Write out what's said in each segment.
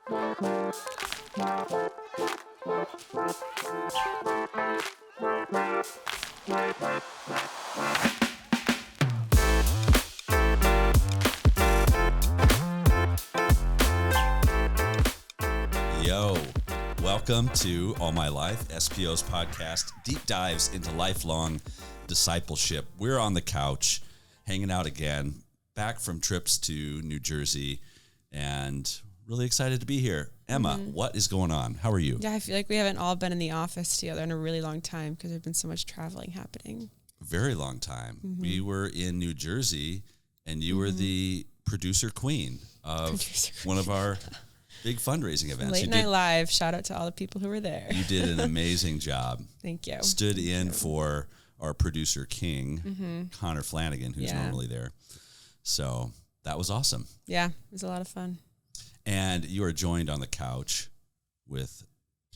Yo, welcome to All My Life, SPO's podcast, deep dives into lifelong discipleship. We're on the couch, hanging out again, back from trips to New Jersey, and really excited to be here. Emma, what is going on? How are you? Yeah, I feel like we haven't all been in the office together in a really long time because there's been so much traveling happening. Very long time. We were in New Jersey, and you were the producer queen of one of our big fundraising events. Late Night Live. Shout out to all the people who were there. You did an amazing job. Thank you. Stood in for our producer king, Connor Flanagan, who's normally there. So that was awesome. Yeah, it was a lot of fun. And you are joined on the couch with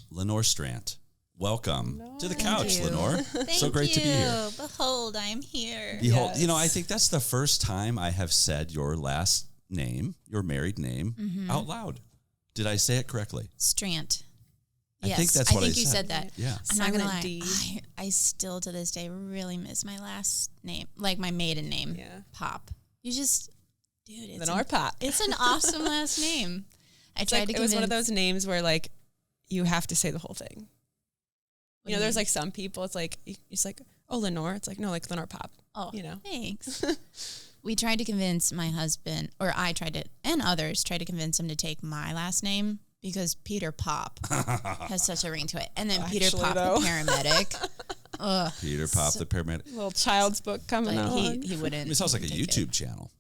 Lenore Strandt. Welcome to the couch, Lenore. So great to be here. Behold, I'm here. Behold, you know, I think that's the first time I have said your last name, your married name, out loud. Did I say it correctly? Strandt. I think that's what I said. I think you said that. Yeah. I'm not going to lie. I still, to this day, really miss my last name, like my maiden name, Pop. You just... Dude, it's Lenore Pop. It's an awesome last name. It was one of those names where like you have to say the whole thing. You know, there's like some people. It's like oh, Lenore. It's like no, like Lenore Pop. Oh, you know. Thanks. We tried to convince my husband, or I tried to, and others tried to convince him to take my last name because Peter Pop has such a ring to it, and then Peter Pop the paramedic. Ugh, Peter Pop the paramedic. Little child's book coming out. He wouldn't. It sounds like a YouTube channel.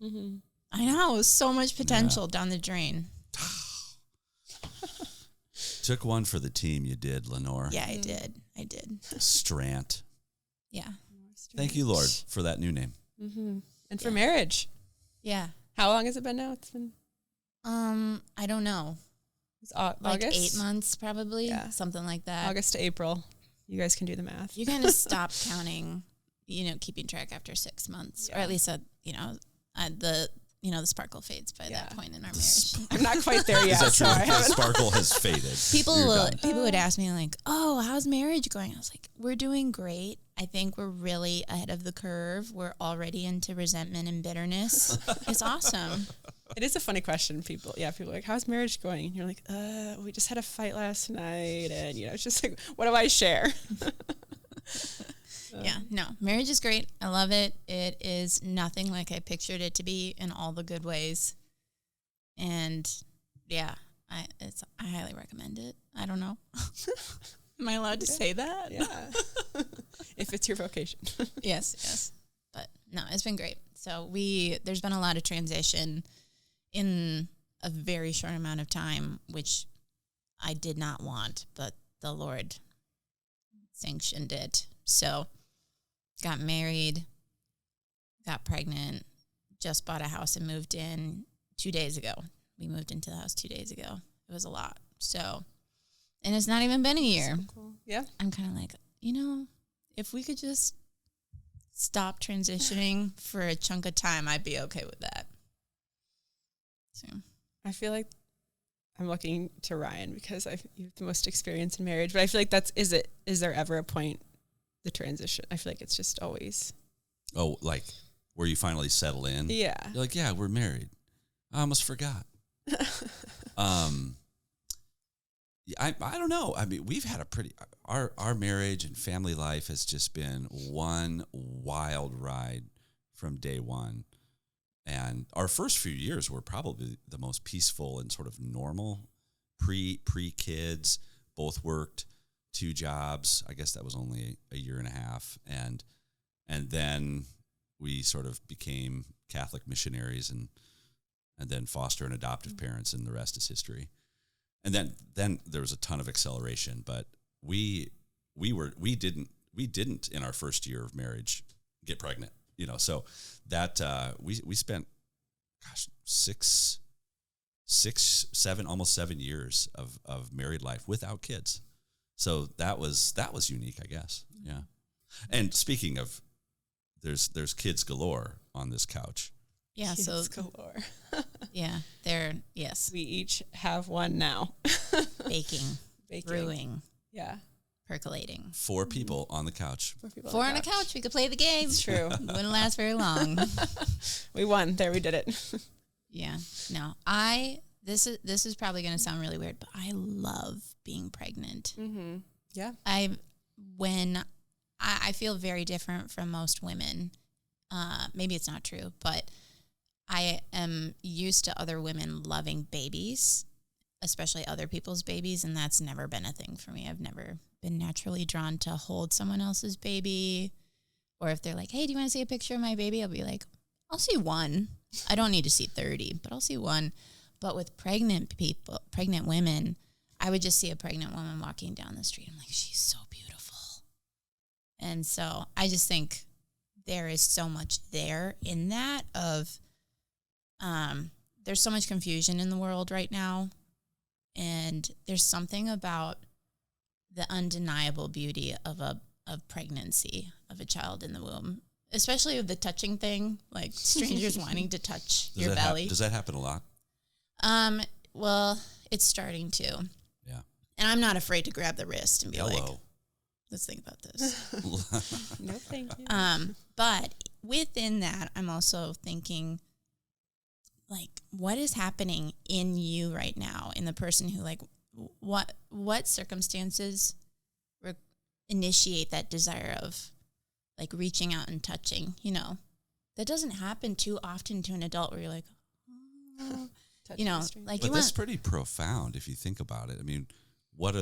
I know, so much potential down the drain. Took one for the team, you did, Lenore. Yeah, I did. Strandt. Yeah. Thank you, Lord, for that new name. And for marriage. Yeah. How long has it been now? It's been... I don't know. It's like August? 8 months, probably. Yeah. Something like that. August to April. You guys can do the math. You kind of stop counting, keeping track after 6 months. Or at least, the sparkle fades by that point in our marriage. I'm not quite there yet. Is that true? The sparkle has faded. People would ask me like, "Oh, how's marriage going?" I was like, "We're doing great. I think we're really ahead of the curve. We're already into resentment and bitterness. It's awesome." It is a funny question. People are like, "How's marriage going?" And you're like, we just had a fight last night, and it's just like, what do I share? Yeah, no, marriage is great. I love it. It is nothing like I pictured it to be in all the good ways. And yeah, I highly recommend it. I don't know. Am I allowed to say that? Yeah. If it's your vocation. Yes. But no, it's been great. So there's been a lot of transition in a very short amount of time, which I did not want, but the Lord sanctioned it. So got married, got pregnant, just bought a house and moved in 2 days ago. We moved into the house 2 days ago. It was a lot. So, and it's not even been a year. So cool. Yeah. I'm kind of like, if we could just stop transitioning for a chunk of time, I'd be okay with that. So I feel like I'm looking to Ryan because you have the most experience in marriage, but I feel like is there ever a point, the transition? I feel like it's just always. Oh, like where you finally settle in? Yeah. You're like, yeah, we're married. I almost forgot. I don't know. I mean, we've had our marriage and family life has just been one wild ride from day one. And our first few years were probably the most peaceful and sort of normal. Pre-kids, both worked 2 jobs. I guess that was only a year and a half. And then we sort of became Catholic missionaries and then foster and adoptive parents, and the rest is history. And then there was a ton of acceleration, but we didn't in our first year of marriage get pregnant, so that we spent 6, 7, almost 7 years of married life without kids. So that was unique, I guess. Yeah. And speaking of, there's kids galore on this couch. Yeah, Kids so galore. yeah, yes, We each have one now. baking, Baking. brewing, Yeah. percolating. 4 people on the couch. 4 people 4 on a couch, we could play the game. It's true. Wouldn't last very long. We won. There, we did it. Yeah. No, this is probably going to sound really weird, but I love being pregnant. Mm-hmm. Yeah. I feel very different from most women. Maybe it's not true, but I am used to other women loving babies, especially other people's babies, and that's never been a thing for me. I've never been naturally drawn to hold someone else's baby, or if they're like, hey, do you want to see a picture of my baby? I'll be like, I'll see one. I don't need to see 30, but I'll see one. But with pregnant women, I would just see a pregnant woman walking down the street. I'm like, she's so beautiful. And so I just think there is so much there in that of, there's so much confusion in the world right now. And there's something about the undeniable beauty of pregnancy, of a child in the womb, especially with the touching thing, like strangers wanting to touch your belly. Does that happen a lot? Well, it's starting to. Yeah. And I'm not afraid to grab the wrist and be like, Hello. let's think about this. No, thank you. But within that, I'm also thinking, like, what is happening in you right now, in the person who, like, what circumstances initiate that desire of, like, reaching out and touching, you know? That doesn't happen too often to an adult where you're like, oh, you know, like, but that's pretty profound if you think about it. I mean, what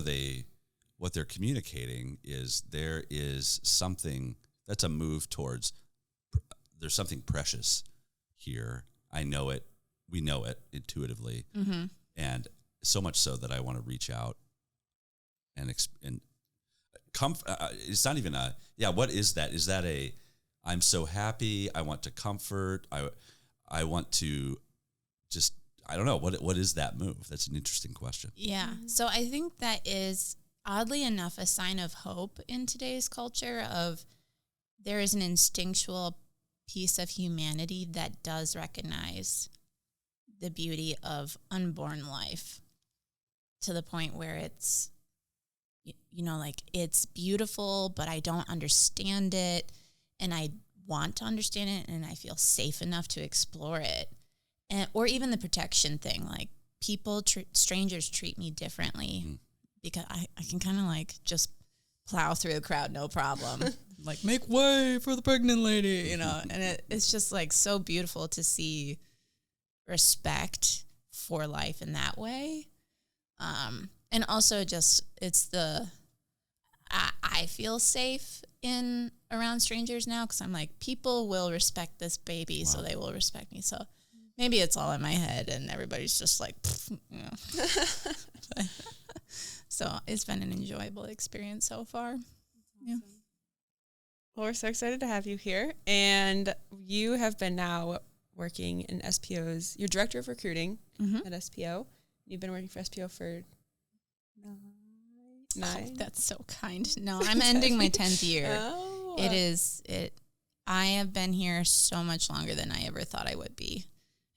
they're communicating is there is something that's a move towards, there's something precious here. I know it. We know it intuitively. Mm-hmm. And so much so that I want to reach out and it's not even what is that? Is that I'm so happy. I want to comfort. I want to just, I don't know. What is that move? That's an interesting question. Yeah. So I think that is, oddly enough, a sign of hope in today's culture of there is an instinctual piece of humanity that does recognize the beauty of unborn life to the point where it's, you know, like, it's beautiful, but I don't understand it, and I want to understand it, and I feel safe enough to explore it. Or even the protection thing, like, strangers treat me differently because I can kind of, like, just plow through the crowd, no problem. Like, make way for the pregnant lady, you know, and it's just, like, so beautiful to see respect for life in that way. And also just, it's I feel safe around strangers now because I'm like, people will respect this baby, so they will respect me. So maybe it's all in my head and everybody's just like, you know. So it's been an enjoyable experience so far. Yeah. Well, we're so excited to have you here. And you have been now working in SPO's, you're director of recruiting at SPO. You've been working for SPO for 9. Oh, that's so kind. No, I'm ending my 10th year. Oh. I have been here so much longer than I ever thought I would be.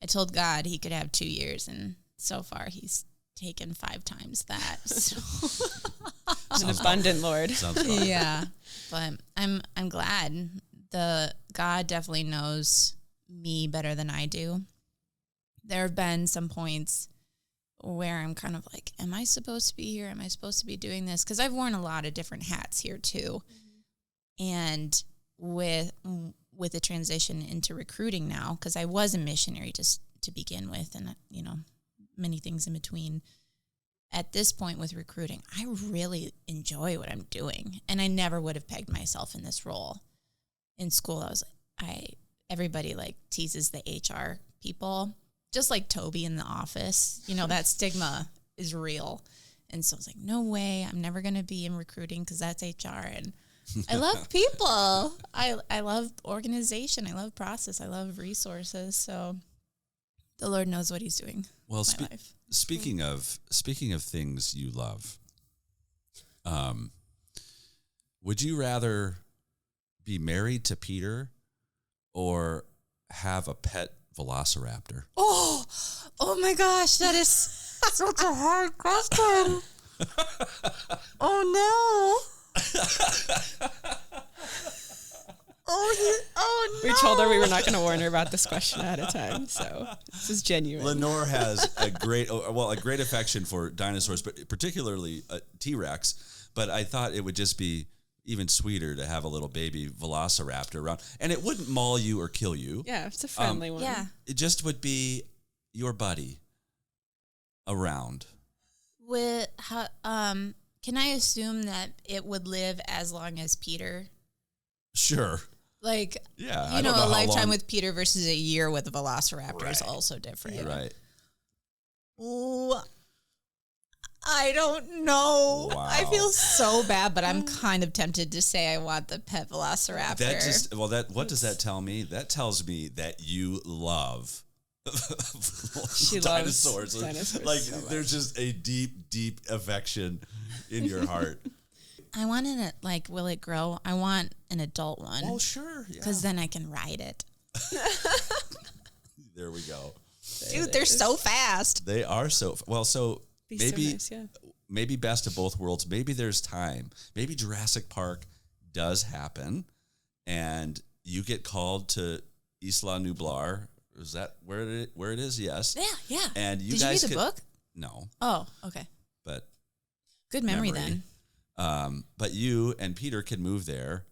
I told God he could have 2 years, and so far he's taken 5 times that. So. An abundant Lord. Yeah, but I'm glad. God definitely knows me better than I do. There have been some points where I'm kind of like, am I supposed to be here? Am I supposed to be doing this? Because I've worn a lot of different hats here too. Mm-hmm. And with the transition into recruiting now, because I was a missionary just to begin with, and, you know, many things in between. At this point with recruiting, I really enjoy what I'm doing. And I never would have pegged myself in this role. In school, everybody, like, teases the HR people, just like Toby in The Office. You know, that stigma is real. And so I was like, no way, I'm never going to be in recruiting because that's HR. And I love people. I love organization. I love process. I love resources. So the Lord knows what he's doing with my life. Speaking of things you love, would you rather be married to Peter or have a pet Velociraptor? Oh my gosh, that is such a hard question. Oh no. Oh no. We told her we were not going to warn her about this question ahead of time, so this is genuine. Lenore has a great affection for dinosaurs, but particularly T-Rex. But I thought it would just be even sweeter to have a little baby Velociraptor around, and it wouldn't maul you or kill you. Yeah, it's a friendly one. Yeah. It just would be your buddy around. Can I assume that it would live as long as Peter? Sure. Like, yeah, you know, a lifetime with Peter versus a year with a Velociraptor is Right. also different. Yeah. Right. Ooh, I don't know. Wow. I feel so bad, but I'm kind of tempted to say I want the pet Velociraptor. What does that tell me? That tells me that you love She dinosaurs. loves dinosaurs Like so much. there's just a deep, deep affection in your heart. I want it, like, will it grow? I want an adult one. Oh, sure. Yeah. Because then I can ride it. There we go. Dude, they're so fast. They are so well. So Be maybe so nice, yeah. maybe best of both worlds. Maybe there's time. Maybe Jurassic Park does happen, and you get called to Isla Nublar. Is that where it is? Yes. Yeah. And you Did guys you read the book? No, Oh, okay. but Good memory then. But you and Peter can move there,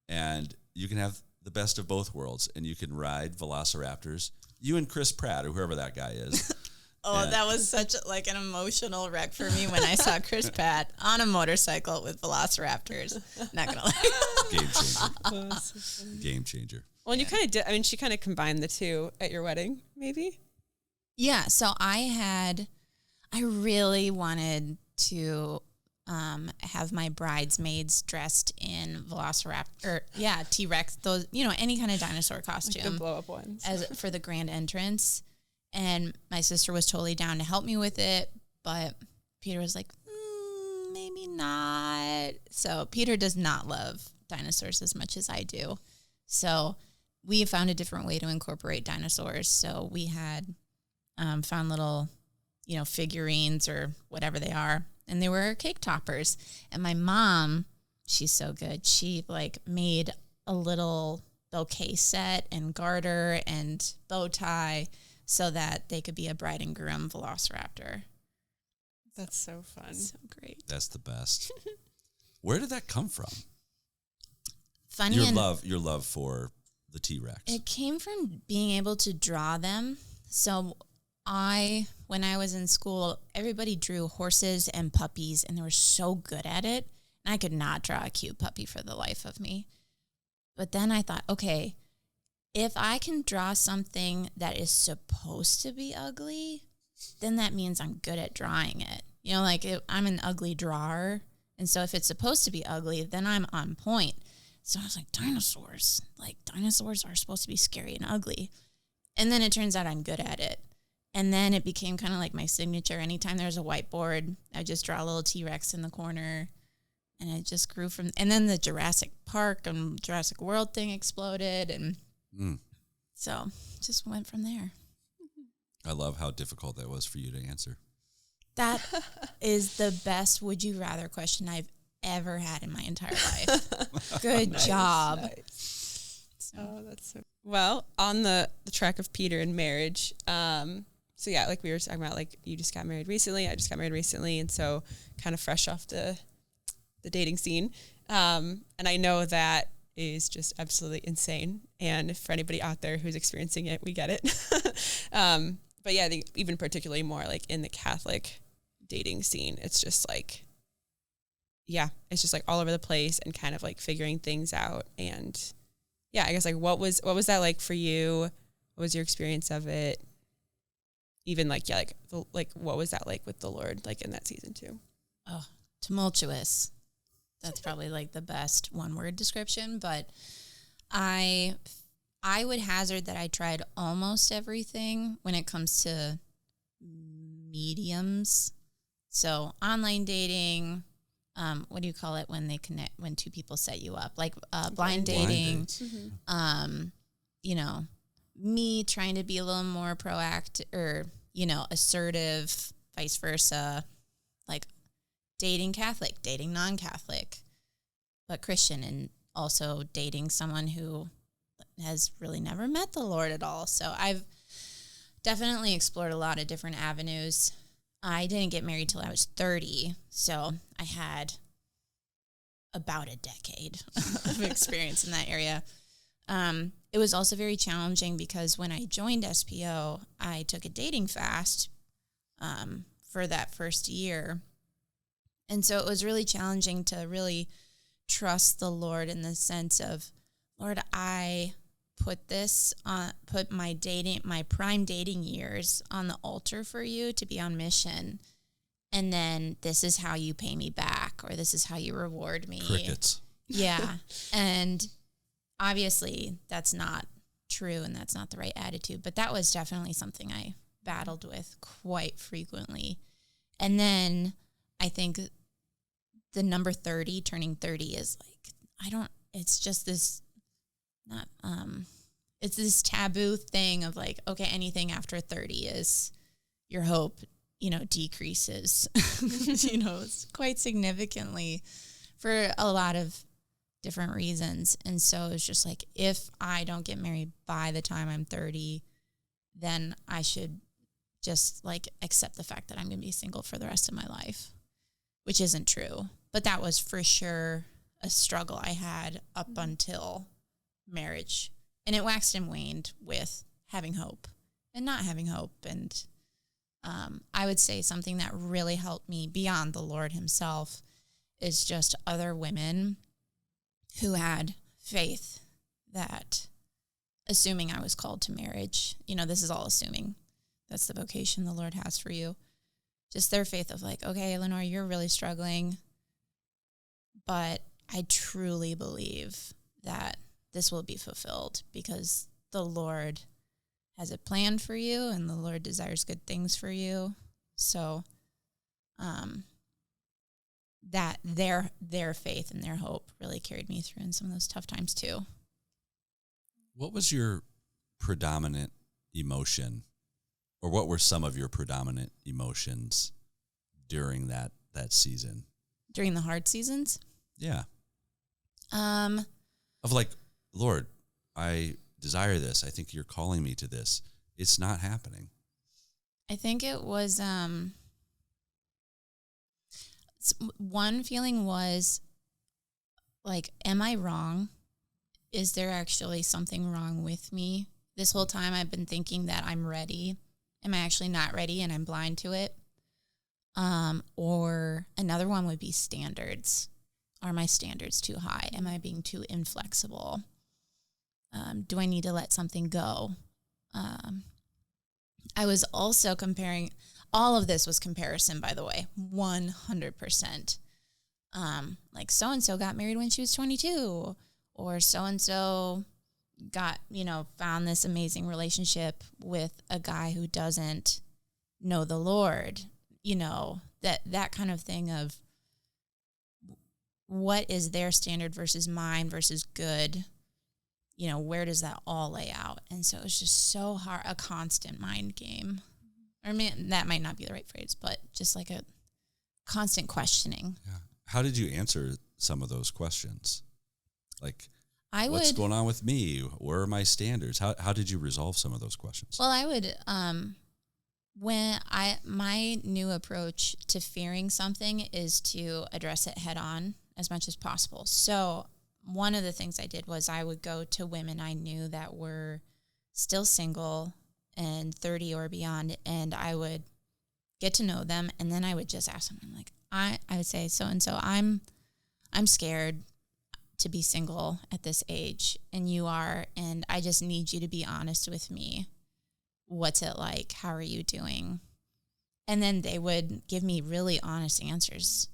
and you can have the best of both worlds, and you can ride Velociraptors. You and Chris Pratt, or whoever that guy is. That was such like an emotional wreck for me when I saw Chris Pratt on a motorcycle with Velociraptors. Not gonna lie. Game changer. Oh, so funny. Game changer. Well, and you kind of did. I mean, she kind of combined the two at your wedding, maybe. Yeah. So I really wanted to have my bridesmaids dressed in T-Rex, those, any kind of dinosaur costume. Like the blow up ones. as for the grand entrance. And my sister was totally down to help me with it, but Peter was like, maybe not. So Peter does not love dinosaurs as much as I do. So we found a different way to incorporate dinosaurs. So we had found little, figurines or whatever they are, and they were cake toppers. And my mom, she's so good. She made a little bouquet set and garter and bow tie so that they could be a bride and groom Velociraptor. That's so fun. So great. That's the best. Where did that come from? Funny Your love for the T-Rex. It came from being able to draw them. So when I was in school, everybody drew horses and puppies, and they were so good at it. And I could not draw a cute puppy for the life of me. But then I thought, okay, if I can draw something that is supposed to be ugly, then that means I'm good at drawing it. I'm an ugly drawer. And so if it's supposed to be ugly, then I'm on point. So I was like, dinosaurs. Dinosaurs are supposed to be scary and ugly. And then it turns out I'm good at it. And then it became kind of like my signature. Anytime there's a whiteboard, I just draw a little T-Rex in the corner. And it just grew from... And then the Jurassic Park and Jurassic World thing exploded. And so just went from there. I love how difficult that was for you to answer. That is the best would you rather question I've ever had in my entire life. Good job. Nice. Oh, that's so... Well, on the track of Peter and marriage, so yeah, like we were talking about, you just got married recently, I just got married recently, and so kind of fresh off the dating scene. And I know that is just absolutely insane. And for anybody out there who's experiencing it, we get it. But yeah, I think even particularly more in the Catholic dating scene, it's just it's just all over the place and kind of figuring things out. And yeah, I guess what was that like for you? What was your experience of it? Even what was that like with the Lord, in that season too? Oh, tumultuous. That's probably the best one word description, but I would hazard that I tried almost everything when it comes to mediums. So online dating, what do you call it when they connect, when two people set you up? Blind dating, Mm-hmm. me trying to be a little more proactive or, assertive, vice versa, like dating Catholic, dating non-Catholic, but Christian, and also dating someone who has really never met the Lord at all. So I've definitely explored a lot of different avenues. I didn't get married till I was 30, so I had about a decade of experience in that area. It was also very challenging because when I joined SPO, I took a dating fast for that first year. And so it was really challenging to really trust the Lord in the sense of, Lord, I put my prime dating years on the altar for you to be on mission. And then this is how you pay me back, or this is how you reward me. Crickets. Yeah. And obviously that's not true and that's not the right attitude, but that was definitely something I battled with quite frequently. And then I think the number 30, turning 30 is like, it's just this, it's this taboo thing of like, okay, anything after 30 is your hope, decreases, it's quite significantly for a lot of different reasons. And so it's just like, if I don't get married by the time I'm 30, then I should just like accept the fact that I'm going to be single for the rest of my life, which isn't true. But that was for sure a struggle I had up until marriage. And it waxed and waned with having hope and not having hope. And I would say something that really helped me beyond the Lord himself is just other women who had faith that, assuming I was called to marriage, this is all assuming that's the vocation the Lord has for you. Just their faith of like, okay, Lenore, you're really struggling, but I truly believe that this will be fulfilled because the Lord has it planned for you and the Lord desires good things for you. So that their faith and their hope really carried me through in some of those tough times too. What was your predominant emotion, or what were some of your predominant emotions during that season? During the hard seasons? Yeah. Of like, Lord, I desire this. I think you're calling me to this. It's not happening. I think it was, one feeling was like, am I wrong? Is there actually something wrong with me? This whole time I've been thinking that I'm ready. Am I actually not ready and I'm blind to it? Or another one would be standards. Are my standards too high? Am I being too inflexible? Do I need to let something go? I was also comparing, all of this was comparison, by the way, 100%. Like so-and-so got married when she was 22, or so-and-so got, found this amazing relationship with a guy who doesn't know the Lord, that kind of thing of what is their standard versus mine versus good, where does that all lay out? And so it's just so hard, a constant mind game. Or that might not be the right phrase, but just like a constant questioning. Yeah. How did you answer some of those questions? Like, what's would, going on with me? Where are my standards? How did you resolve some of those questions? Well, I would, my new approach to fearing something is to address it head on as much as possible. So one of the things I did was I would go to women I knew that were still single and 30 or beyond, and I would get to know them, and then I would just ask them, like, I would say, so-and-so, I'm scared to be single at this age, and you are, and I just need you to be honest with me. What's it like? How are you doing? And then they would give me really honest answers,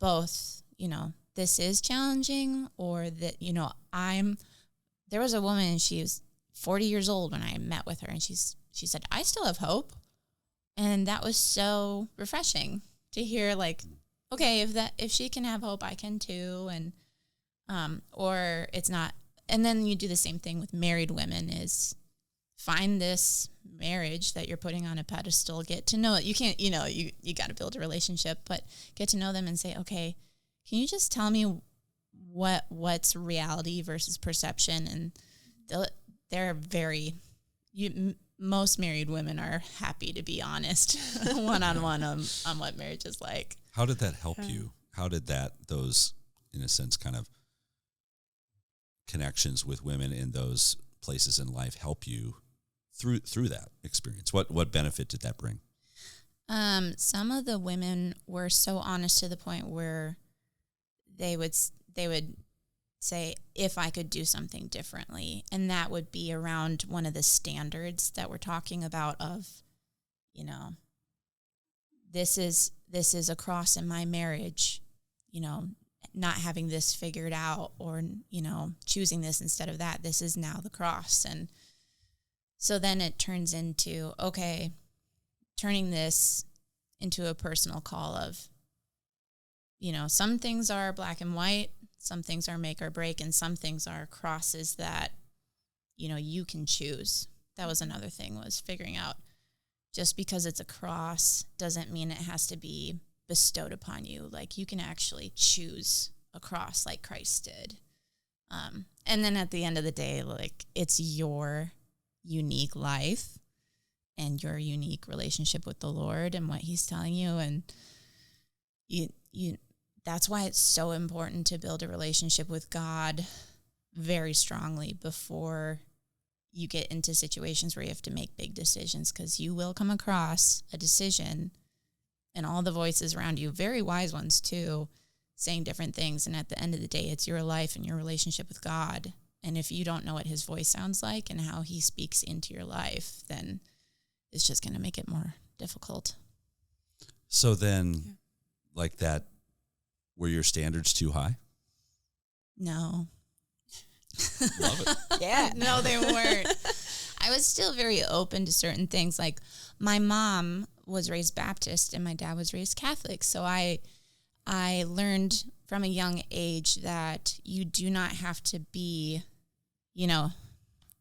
both, this is challenging, or that, there was a woman, and she was 40 years old when I met with her, and she said, I still have hope. And that was so refreshing to hear, like, okay, if she can have hope, I can too. And, or it's not. And then you do the same thing with married women is, find this marriage that you're putting on a pedestal, get to know it. You can't, you got to build a relationship, but get to know them and say, okay, can you just tell me what's reality versus perception? And they're very, most married women are happy to be honest one-on-one on what marriage is like. How did that help you? How did those, in a sense, kind of connections with women in those places in life help you through that experience? What benefit did that bring? Some of the women were so honest to the point where they would say, if I could do something differently, and that would be around one of the standards that we're talking about of, this is a cross in my marriage, not having this figured out, or, choosing this instead of that. This is now the cross. And so then it turns into, okay, turning this into a personal call of, some things are black and white, some things are make or break, and some things are crosses that, you can choose. That was another thing, was figuring out, just because it's a cross doesn't mean it has to be bestowed upon you. Like, you can actually choose a cross like Christ did. And then at the end of the day, like, it's your unique life and your unique relationship with the Lord and what he's telling you. And you that's why it's so important to build a relationship with God very strongly before you get into situations where you have to make big decisions, because you will come across a decision and all the voices around you, very wise ones too, saying different things. And at the end of the day, it's your life and your relationship with God. And if you don't know what his voice sounds like and how he speaks into your life, then it's just going to make it more difficult. So then, like that, were your standards too high? No. Love it. Yeah. No, they weren't. I was still very open to certain things. Like, my mom was raised Baptist and my dad was raised Catholic. So I learned from a young age that you do not have to be,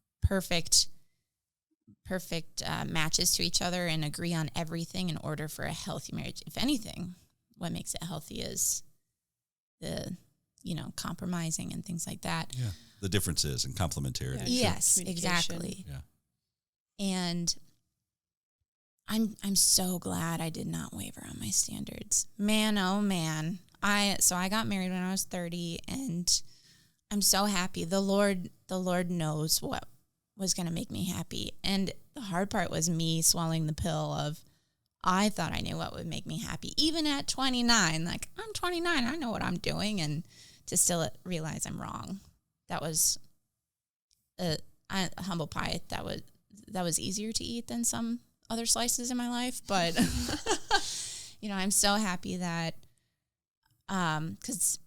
perfect matches to each other and agree on everything in order for a healthy marriage. If anything, what makes it healthy is the, compromising and things like that. Yeah. The differences and complementarity. Yeah, yes, exactly. Yeah. And I'm so glad I did not waver on my standards. Man, oh man. I got married when I was 30, and I'm so happy. The Lord knows what was going to make me happy. And the hard part was me swallowing the pill of, I thought I knew what would make me happy. Even at 29, like, I'm 29, I know what I'm doing, and to still realize I'm wrong. That was a humble pie. That was easier to eat than some other slices in my life. But, I'm so happy that, because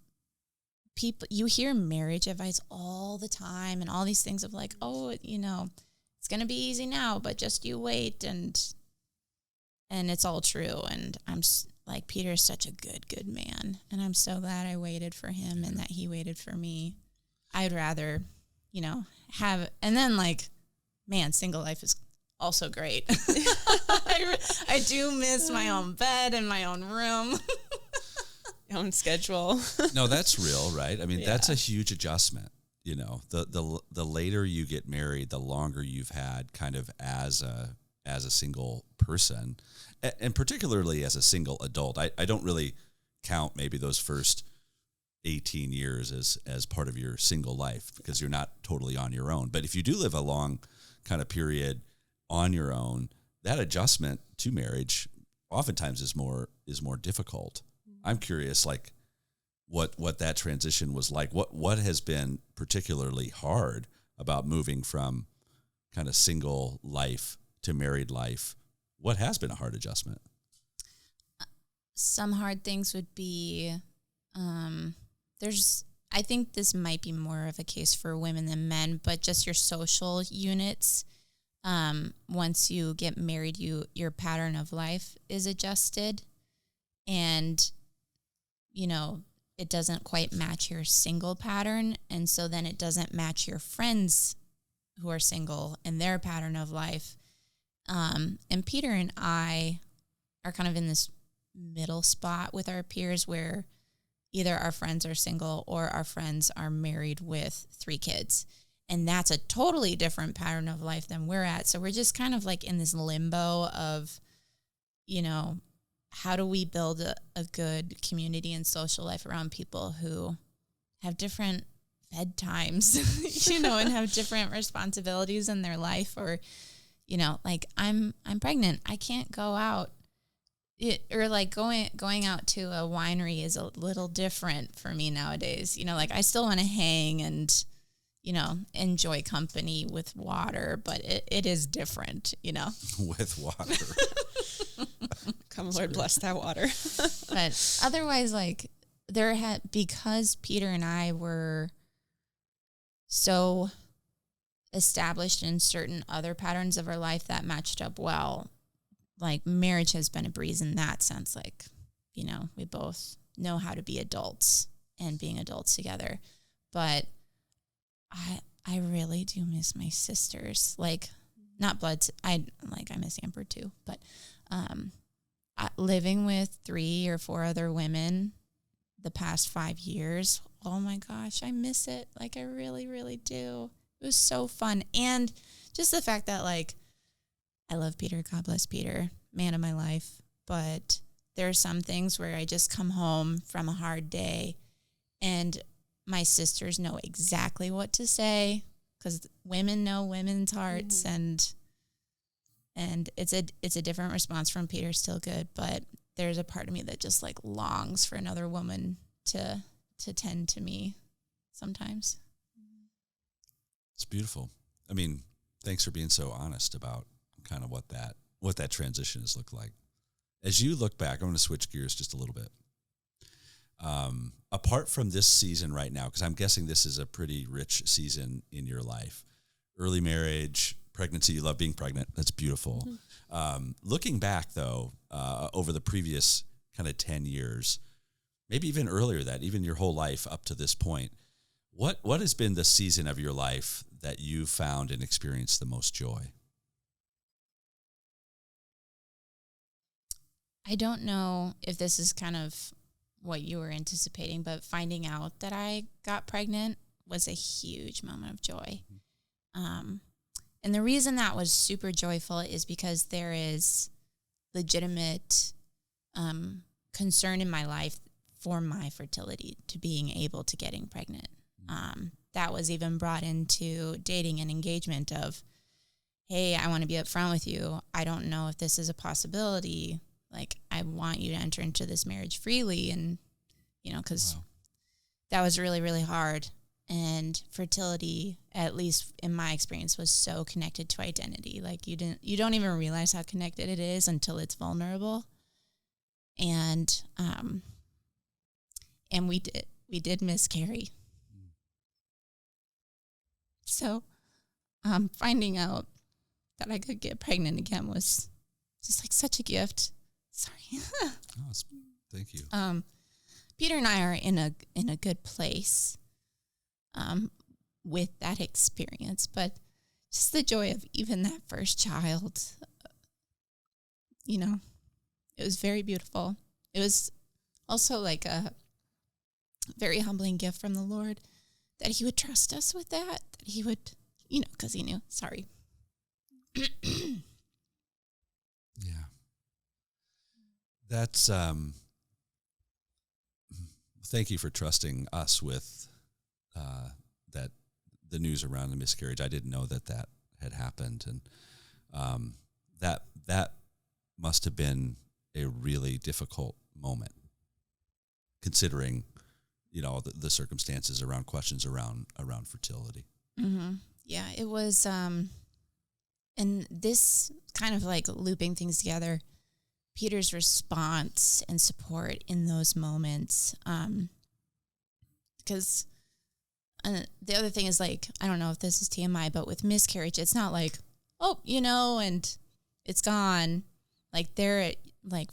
you hear marriage advice all the time and all these things of like, oh, it's going to be easy now, but just you wait. And it's all true. And I'm like, Peter is such a good man. And I'm so glad I waited for him and that he waited for me. I'd rather, have, and then like, man, single life is also great. I do miss my own bed and my own room. Own schedule. No, that's real, right? I mean, that's a huge adjustment. The later you get married, the longer you've had kind of as a single person, and particularly as a single adult. I don't really count maybe those first 18 years as part of your single life, because you're not totally on your own. But if you do live a long kind of period on your own, that adjustment to marriage oftentimes is more difficult. I'm curious, like, what that transition was like. What has been particularly hard about moving from kind of single life to married life? What has been a hard adjustment? Some hard things would be, I think this might be more of a case for women than men, but just your social units. Once you get married, your pattern of life is adjusted, and it doesn't quite match your single pattern, and so then it doesn't match your friends who are single and their pattern of life. And Peter and I are kind of in this middle spot with our peers where either our friends are single or our friends are married with 3 kids. And that's a totally different pattern of life than we're at. So we're just kind of like in this limbo of, you know, how do we build a good community and social life around people who have different bedtimes, you know, and have different responsibilities in their life, or, you know, like I'm pregnant. I can't go out. Or like going out to a winery is a little different for me nowadays. You know, like I still want to hang and, you know, enjoy company with water, but it is different, you know. With water. Come, Lord, bless that water. But otherwise, like because Peter and I were so established in certain other patterns of our life that matched up well, like marriage has been a breeze in that sense. Like, you know, we both know how to be adults and being adults together. But I really do miss my sisters. Like, not blood. I miss Amber too. But living with 3 or 4 other women the past 5 years, oh my gosh, I miss it. Like, I really, really do. It was so fun. And just the fact that, like, I love Peter. God bless Peter, man of my life. But there are some things where I just come home from a hard day and my sisters know exactly what to say, because women know women's hearts. Mm-hmm. And it's a different response from Peter, still good. But there's a part of me that just like longs for another woman to tend to me sometimes. It's beautiful. I mean, thanks for being so honest about kind of what that transition has looked like. As you look back, I'm going to switch gears just a little bit. Apart from this season right now, because I'm guessing this is a pretty rich season in your life, early marriage, pregnancy, you love being pregnant. That's beautiful. Mm-hmm. Looking back though, over the previous kind of 10 years, maybe even earlier that, even your whole life up to this point, what has been the season of your life that you found and experienced the most joy? I don't know if this is kind of what you were anticipating, but finding out that I got pregnant was a huge moment of joy. And the reason that was super joyful is because there is legitimate concern in my life for my fertility, to being able to getting pregnant. That was even brought into dating and engagement of, hey, I want to be upfront with you. I don't know if this is a possibility. Like, I want you to enter into this marriage freely. And, you know, because that was really, really hard. And fertility, at least in my experience, was so connected to identity. Like, you don't even realize how connected it is until it's vulnerable. And we did miscarry. So, finding out that I could get pregnant again was just like such a gift. Sorry. Thank you. Peter and I are in a good place with that experience, but just the joy of even that first child, you know, it was very beautiful. It was also like a very humbling gift from the Lord that he would trust us with that he would, you know, because he knew. Sorry. Yeah. That's, thank you for trusting us with that, the news around the miscarriage. I didn't know that had happened. And that must have been a really difficult moment, considering, you know, the circumstances around questions around fertility. Mm-hmm. Yeah, it was, and this kind of like looping things together, Peter's response and support in those moments, because the other thing is, like, I don't know if this is TMI, but with miscarriage, it's not like, oh, you know, and it's gone. Like,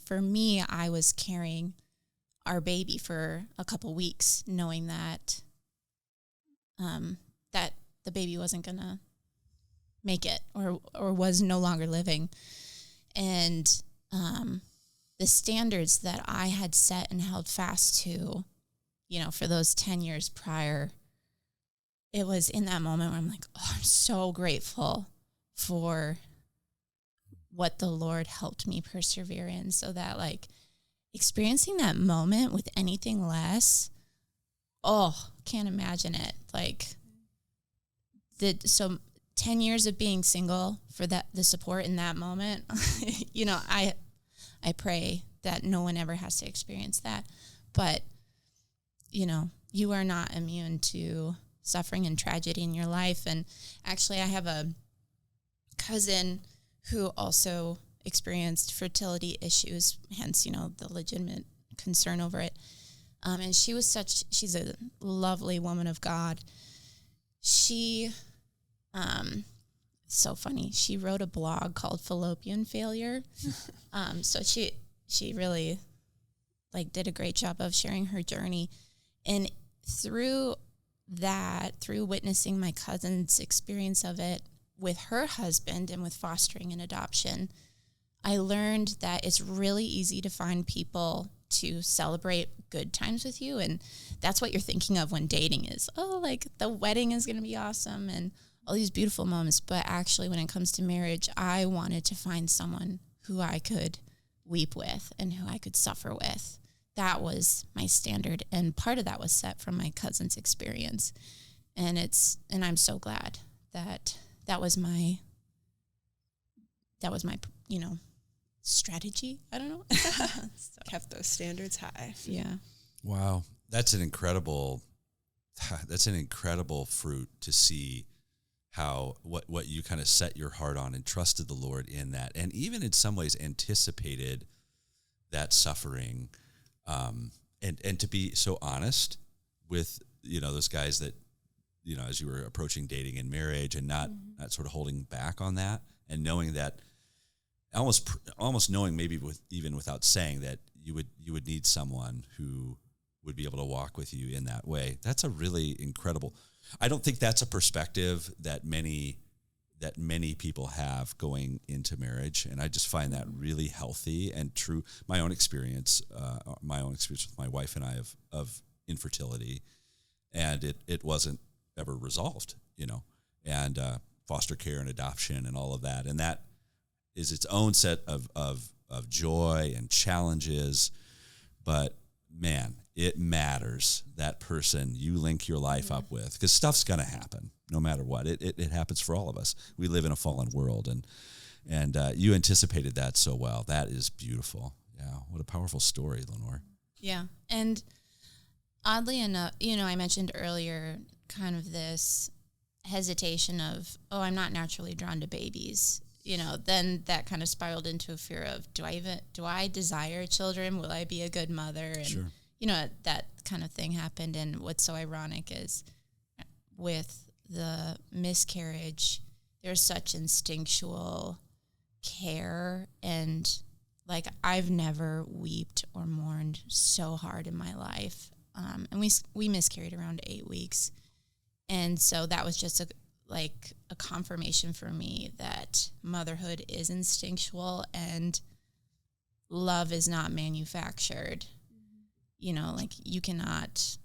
for me, I was carrying our baby for a couple weeks, knowing that that the baby wasn't gonna make it or was no longer living. And the standards that I had set and held fast to, you know, for those 10 years prior, it was in that moment where I'm like, oh, I'm so grateful for what the Lord helped me persevere in, so that like experiencing that moment with anything less, oh, can't imagine it. Like so 10 years of being single for that, the support in that moment, you know, I pray that no one ever has to experience that. But, you know, you are not immune to suffering and tragedy in your life. And actually, I have a cousin who also experienced fertility issues, hence, you know, the legitimate concern over it. And she's a lovely woman of God. She, so funny. She wrote a blog called Fallopian Failure. So she really like did a great job of sharing her journey. And through witnessing my cousin's experience of it with her husband and with fostering and adoption, I learned that it's really easy to find people to celebrate good times with you. And that's what you're thinking of when dating is, oh, like the wedding is going to be awesome and all these beautiful moments. But actually, when it comes to marriage, I wanted to find someone who I could weep with and who I could suffer with. That was my standard. And part of that was set from my cousin's experience. And I'm so glad that was my, you know, strategy. I don't know. So. Kept those standards high. Yeah. Wow. That's an incredible fruit to see how, what you kind of set your heart on and trusted the Lord in that. And even in some ways anticipated that suffering. And to be so honest with, you know, those guys that, you know, as you were approaching dating and marriage and not sort of holding back on that and knowing that, almost knowing maybe even without saying that you would need someone who would be able to walk with you in that way. That's a really incredible. I don't think that's a perspective that many people have going into marriage, and I just find that really healthy and true. My own experience with my wife and I of infertility, and it wasn't ever resolved, you know, and foster care and adoption and all of that, and that is its own set of joy and challenges, but man, it matters that person you link your life up with, because stuff's going to happen no matter what. It happens for all of us. We live in a fallen world, and you anticipated that so well. That is beautiful. Yeah, what a powerful story, Lenore. Yeah, and oddly enough, you know, I mentioned earlier kind of this hesitation of, oh, I'm not naturally drawn to babies. You know, then that kind of spiraled into a fear of, do I desire children? Will I be a good mother? And, sure. You know, that kind of thing happened. And what's so ironic is with the miscarriage, there's such instinctual care. And like, I've never wept or mourned so hard in my life. And we miscarried around 8 weeks. And so that was just a confirmation for me that motherhood is instinctual and love is not manufactured. You know, like you cannot.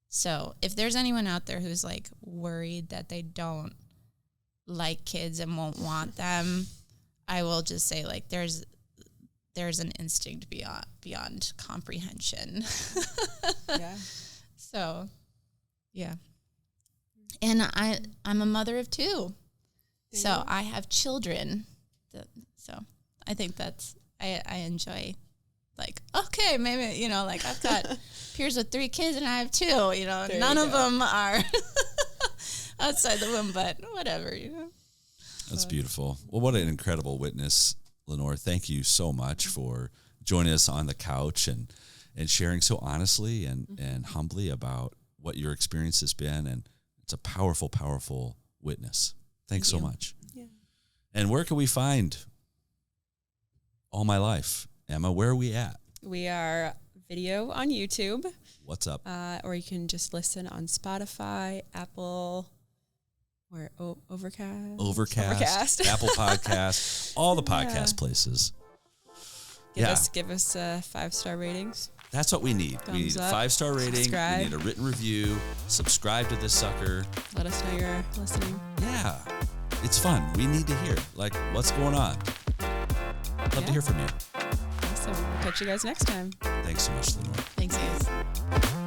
So if there's anyone out there who's like worried that they don't like kids and won't want them, I will just say like there's an instinct beyond comprehension. Yeah. So, yeah. And I'm a mother of 2. So I have children. So I think I enjoy, like, okay, maybe, you know, like I've got peers with 3 kids and I have 2, you know, none of them are outside the womb, but whatever, you know. That's beautiful. Well, what an incredible witness, Lenore. Thank you so much for joining us on the couch and sharing so honestly and humbly about what your experience has been. And it's a powerful, powerful witness. Thanks so much. Yeah. And where can we find All My Life? Emma, where are we at? We are video on YouTube. What's up? Or you can just listen on Spotify, Apple. Or Overcast. Overcast. Apple Podcasts, all the podcast places. Give us 5-star ratings. That's what we need. We need a 5-star rating. Subscribe. We need a written review. Subscribe to this sucker. Let us know you're listening. Yeah. It's fun. We need to hear, like, what's going on. Love to hear from you. Awesome. We'll catch you guys next time. Thanks so much, Lenore. Thanks, guys.